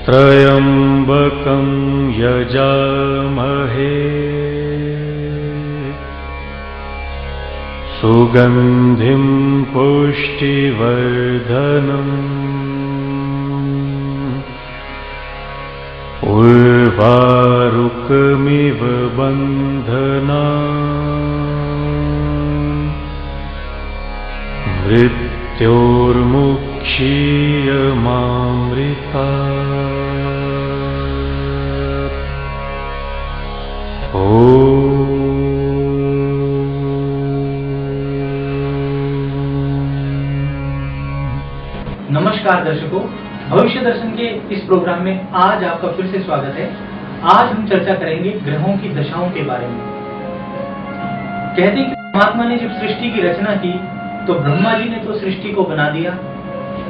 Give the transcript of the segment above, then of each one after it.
त्र्यम्बकं यजामहे सुगन्धिं पुष्टिवर्धनम् उर्वारुकमिव बन्धनान् मृत्योर्मुक्षीयमामृतात्। नमस्कार दर्शकों, भविष्य दर्शन के इस प्रोग्राम में आज आपका फिर से स्वागत है। आज हम चर्चा करेंगे ग्रहों की दशाओं के बारे में। कहते हैं कि परमात्मा ने जब सृष्टि की रचना की तो ब्रह्मा जी ने तो सृष्टि को बना दिया,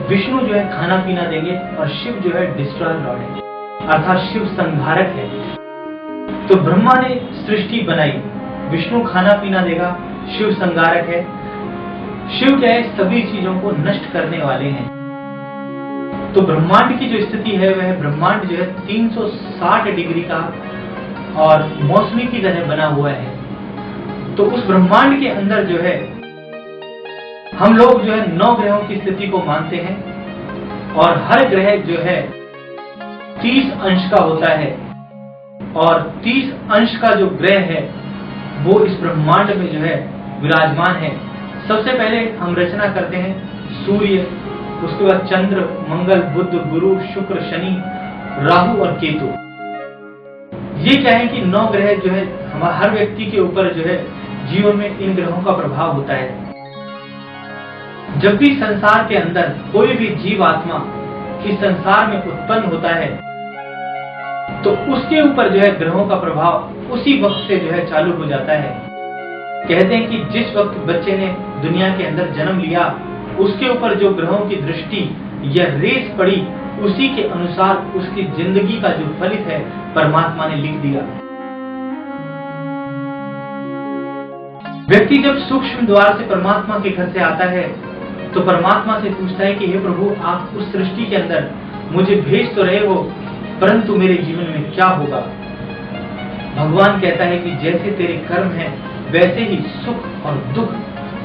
विष्णु जो है खाना पीना देंगे और शिव जो है डिस्ट्रॉयर लॉर्ड है, अर्थात शिव संहारक है। तो ब्रह्मा ने सृष्टि बनाई, विष्णु खाना पीना देगा, शिव संहारक है। शिव क्या है, सभी चीजों को नष्ट करने वाले हैं। तो ब्रह्मांड की जो स्थिति है वह ब्रह्मांड जो है 360 डिग्री का और मौसमी की तरह बना हुआ है। तो उस ब्रह्मांड के अंदर जो है हम लोग जो है 9 ग्रहों की स्थिति को मानते हैं और हर ग्रह जो है 30 अंश का होता है और 30 अंश का जो ग्रह है वो इस ब्रह्मांड में जो है विराजमान है। सबसे पहले हम रचना करते हैं सूर्य, उसके बाद चंद्र, मंगल, बुध, गुरु, शुक्र, शनि, राहु और केतु। ये क्या है कि 9 ग्रह जो है हमारे हर व्यक्ति के ऊपर जो है जीवन में इन ग्रहों का प्रभाव होता है। जब भी संसार के अंदर कोई भी जीव आत्मा इस संसार में उत्पन्न होता है तो उसके ऊपर जो है ग्रहों का प्रभाव उसी वक्त से जो है चालू हो जाता है। कहते हैं कि जिस वक्त बच्चे ने दुनिया के अंदर जन्म लिया उसके ऊपर जो ग्रहों की दृष्टि या रेस पड़ी उसी के अनुसार उसकी जिंदगी का जो फलित है परमात्मा ने लिख दिया। व्यक्ति जब सूक्ष्म द्वार से परमात्मा के घर से आता है तो परमात्मा से पूछता है कि हे प्रभु, आप उस सृष्टि के अंदर मुझे भेज तो रहे हो, परंतु मेरे जीवन में क्या होगा। भगवान कहता है कि जैसे तेरे कर्म हैं वैसे ही सुख और दुख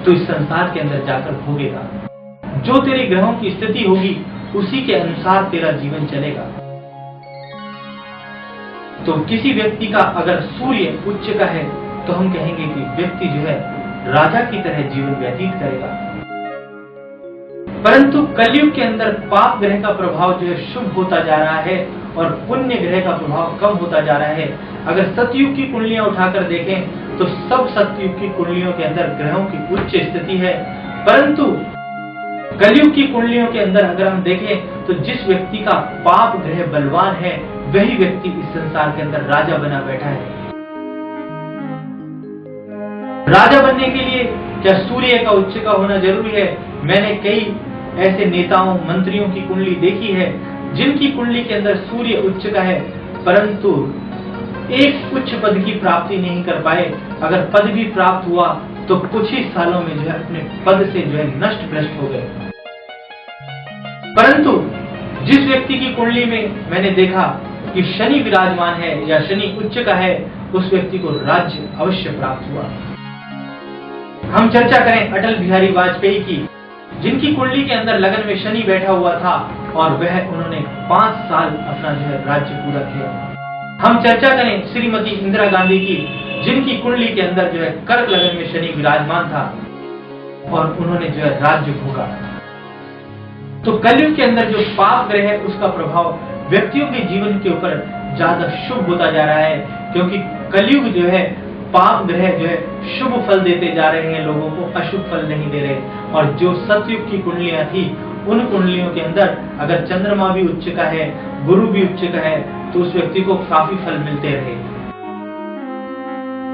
तो इस संसार के अंदर जाकर भोगेगा। जो तेरे ग्रहों की स्थिति होगी उसी के अनुसार तेरा जीवन चलेगा। तो किसी व्यक्ति का अगर सूर्य उच्च का है तो हम कहेंगे कि व्यक्ति जो है राजा की तरह जीवन व्यतीत करेगा। परंतु कलयुग के अंदर पाप ग्रह का प्रभाव जो है शुभ होता जा रहा है और पुण्य ग्रह का प्रभाव कम होता जा रहा है। अगर सतयुग की कुंडलियां उठाकर देखें तो सब सतयुग की कुंडलियों के अंदर ग्रहों की उच्च स्थिति है, परंतु कलयुग की कुंडलियों के अंदर अगर हम देखें तो जिस व्यक्ति का पाप ग्रह बलवान है वही व्यक्ति इस संसार के अंदर राजा बना बैठा है। राजा बनने के लिए क्या सूर्य का उच्च का होना जरूरी है? मैंने कई ऐसे नेताओं, मंत्रियों की कुंडली देखी है जिनकी कुंडली के अंदर सूर्य उच्च का है, परंतु एक उच्च पद की प्राप्ति नहीं कर पाए। अगर पद भी प्राप्त हुआ तो कुछ ही सालों में जो है अपने पद से जो है नष्ट भ्रष्ट हो गए। परंतु जिस व्यक्ति की कुंडली में मैंने देखा कि शनि विराजमान है या शनि उच्च का है, उस व्यक्ति को राज्य अवश्य प्राप्त हुआ। हम चर्चा करें अटल बिहारी वाजपेयी की, जिनकी कुंडली के अंदर लगन में शनि बैठा हुआ था और वह उन्होंने 5 साल अपना जो है राज्य पूरा किया। हम चर्चा करें श्रीमती इंदिरा गांधी की, जिनकी कुंडली के अंदर जो है कर्क लगन में शनि विराजमान था और उन्होंने जो है राज्य भोगा। तो कलयुग के अंदर जो पाप ग्रह है उसका प्रभाव व्यक्तियों के जीवन के ऊपर ज्यादा शुभ होता जा रहा है, क्योंकि कलयुग जो है पाप ग्रह जो है शुभ फल देते जा रहे हैं, लोगों को अशुभ फल नहीं दे रहे। और जो सतयुग की कुंडलियां थी उन कुंडलियों के अंदर अगर चंद्रमा भी उच्च का है, गुरु भी उच्च का है, तो उस व्यक्ति को काफी फल मिलते रहे।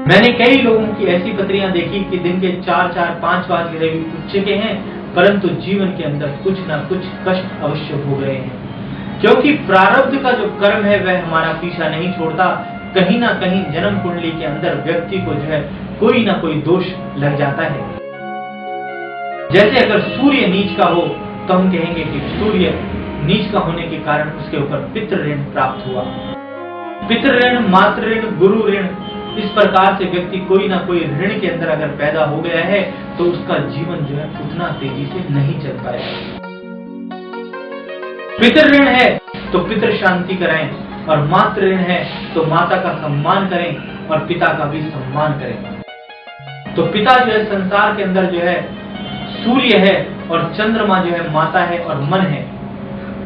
मैंने कई लोगों की ऐसी पत्रियां देखी कि दिन के 4-5 ग्रह भी उच्च के हैं, परंतु जीवन के अंदर कुछ ना कुछ कष्ट अवश्य भोग रहे हैं, क्योंकि प्रारब्ध का जो कर्म है वह हमारा पीछा नहीं छोड़ता। कहीं ना कहीं जन्म कुंडली के अंदर व्यक्ति को जो है कोई ना कोई दोष लग जाता है। जैसे अगर सूर्य नीच का हो तो हम कहेंगे कि सूर्य नीच का होने के कारण उसके ऊपर पितृ ऋण प्राप्त हुआ। पितृ ऋण, मातृ ऋण, गुरु ऋण, इस प्रकार से व्यक्ति कोई ना कोई ऋण के अंदर अगर पैदा हो गया है तो उसका जीवन जो है उतना तेजी से नहीं चल पाएगा। पितृ ऋण है तो पितृ शांति कराएं, और मातृ ऋण है तो माता का सम्मान करें और पिता का भी सम्मान करें। तो पिता जो है संसार के अंदर जो है सूर्य है और चंद्रमा जो है माता है और मन है।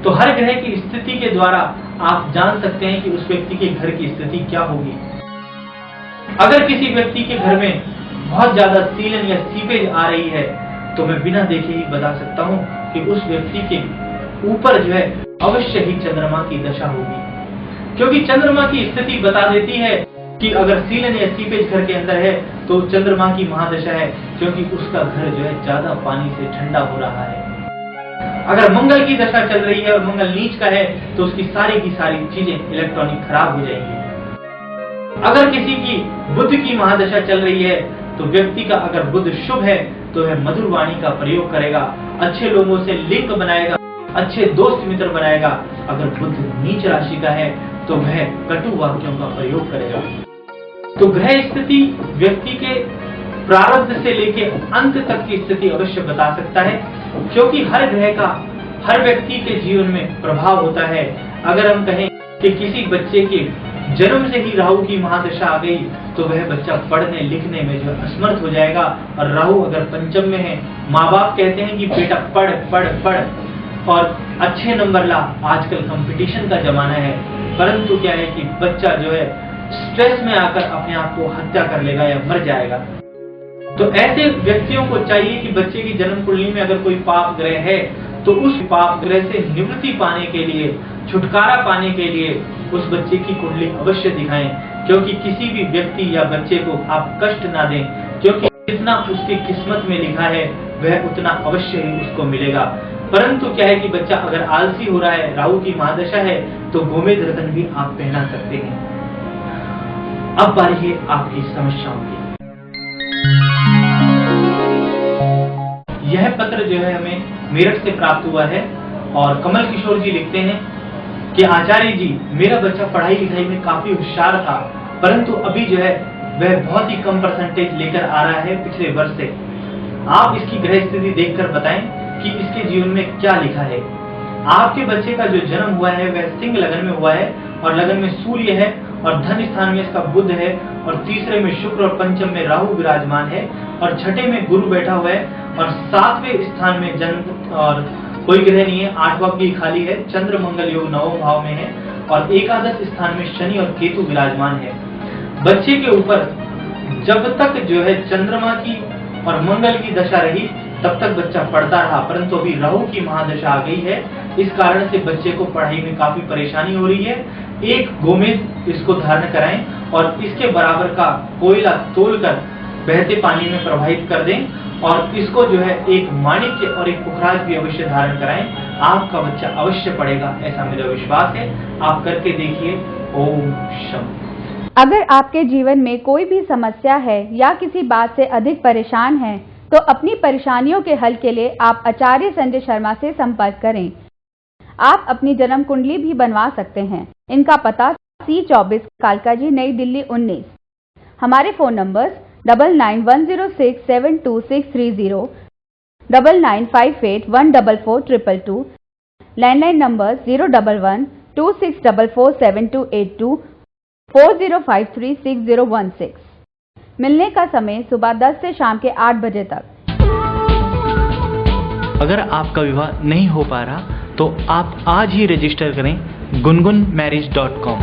तो हर ग्रह की स्थिति के द्वारा आप जान सकते हैं कि उस व्यक्ति के घर की स्थिति क्या होगी। अगर किसी व्यक्ति के घर में बहुत ज्यादा सीलन या सीपेज आ रही है तो मैं बिना देखे ही बता सकता हूं कि उस व्यक्ति के ऊपर जो है अवश्य ही चंद्रमा की दशा होगी, क्योंकि चंद्रमा की स्थिति बता देती है कि अगर सीलन या सीपेज घर के अंदर है तो चंद्रमा की महादशा है, क्योंकि उसका घर जो है ज्यादा पानी से ठंडा हो रहा है। अगर मंगल की दशा चल रही है और मंगल नीच का है तो उसकी सारी की सारी चीजें इलेक्ट्रॉनिक खराब हो जाएंगी। अगर किसी की बुध की महादशा चल रही है तो व्यक्ति का अगर बुध शुभ है तो वह मधुर वाणी का प्रयोग करेगा, अच्छे लोगों से लिंक बनाएगा, अच्छे दोस्त मित्र बनाएगा। अगर बुध नीच राशि का है तो वह कटु वाक्यों का प्रयोग करेगा। तो ग्रह स्थिति व्यक्ति के प्रारब्ध से लेके अंत तक की स्थिति अवश्य बता सकता है, क्योंकि हर ग्रह का हर व्यक्ति के जीवन में प्रभाव होता है। अगर हम कहें कि किसी बच्चे के जन्म से ही राहु की महादशा आ गई तो वह बच्चा पढ़ने लिखने में जो असमर्थ हो जाएगा, और राहु अगर पंचम में है, माँ बाप कहते हैं कि बेटा पढ़ पढ़ पढ़ और अच्छे नंबर ला, आजकल कंपटीशन का जमाना है, परंतु क्या है कि बच्चा जो है स्ट्रेस में आकर अपने आप को हत्या कर लेगा या मर जाएगा। तो ऐसे व्यक्तियों को चाहिए कि बच्चे की जन्म कुंडली में अगर कोई पाप ग्रह है तो उस पाप ग्रह से निवृत्ति पाने के लिए, छुटकारा पाने के लिए उस बच्चे की कुंडली अवश्य दिखाएं, क्योंकि किसी भी व्यक्ति या बच्चे को आप कष्ट ना दें, क्योंकि जितना उसकी किस्मत में लिखा है वह उतना अवश्य ही उसको मिलेगा। परंतु क्या है कि बच्चा अगर आलसी हो रहा है, राहु की महादशा है, तो गोमेद रतन भी आप पहना सकते हैं। अब बारी है आपकी समस्याओं की। यह पत्र जो है हमें मेरठ से प्राप्त हुआ है और कमल किशोर जी लिखते हैं कि आचार्य जी, मेरा बच्चा पढ़ाई लिखाई में काफी होशियार था, परंतु अभी जो है वह बहुत ही कम परसेंटेज लेकर आ रहा है पिछले वर्ष से। आप इसकी ग्रह स्थिति देखकर बताएं कि इसके जीवन में क्या लिखा है। आपके बच्चे का जो जन्म हुआ है वह सिंह लगन में हुआ है और लगन में सूर्य है और धन स्थान में इसका बुध है और तीसरे में शुक्र और पंचम में राहु विराजमान है और छठे में गुरु बैठा हुआ है और सातवें स्थान में जन्म और कोई ग्रह नहीं है, आठवां भी खाली है, चंद्र मंगल योग नवम भाव में है और एकादश स्थान में शनि और केतु विराजमान है। बच्चे के ऊपर जब तक जो है चंद्रमा की और मंगल की दशा रही तब तक बच्चा पढ़ता रहा, परंतु अभी राहु की महादशा आ गई है, इस कारण से बच्चे को पढ़ाई में काफी परेशानी हो रही है। एक गोमेद इसको धारण कराएं और इसके बराबर का कोयला तोलकर बहते पानी में प्रवाहित कर दें और इसको जो है एक माणिक्य और एक पुखराज भी अवश्य धारण कराएं। आपका बच्चा अवश्य पढ़ेगा, ऐसा मेरा विश्वास है। आप करके देखिए। ओम शम। अगर आपके जीवन में कोई भी समस्या है या किसी बात से अधिक परेशान हैं, तो अपनी परेशानियों के हल के लिए आप आचार्य संजय शर्मा से संपर्क करें। आप अपनी जन्म कुंडली भी बनवा सकते हैं। इनका पता C24 कालका जी, नई दिल्ली 19। हमारे फोन नंबर्स 9910672630, 9958144222, लैंडलाइन नंबर 01126447282, 40536016। मिलने का समय सुबह 10 से शाम के 8 बजे तक। अगर आपका विवाह नहीं हो पा रहा तो आप आज ही रजिस्टर करें gungunmarriage.com।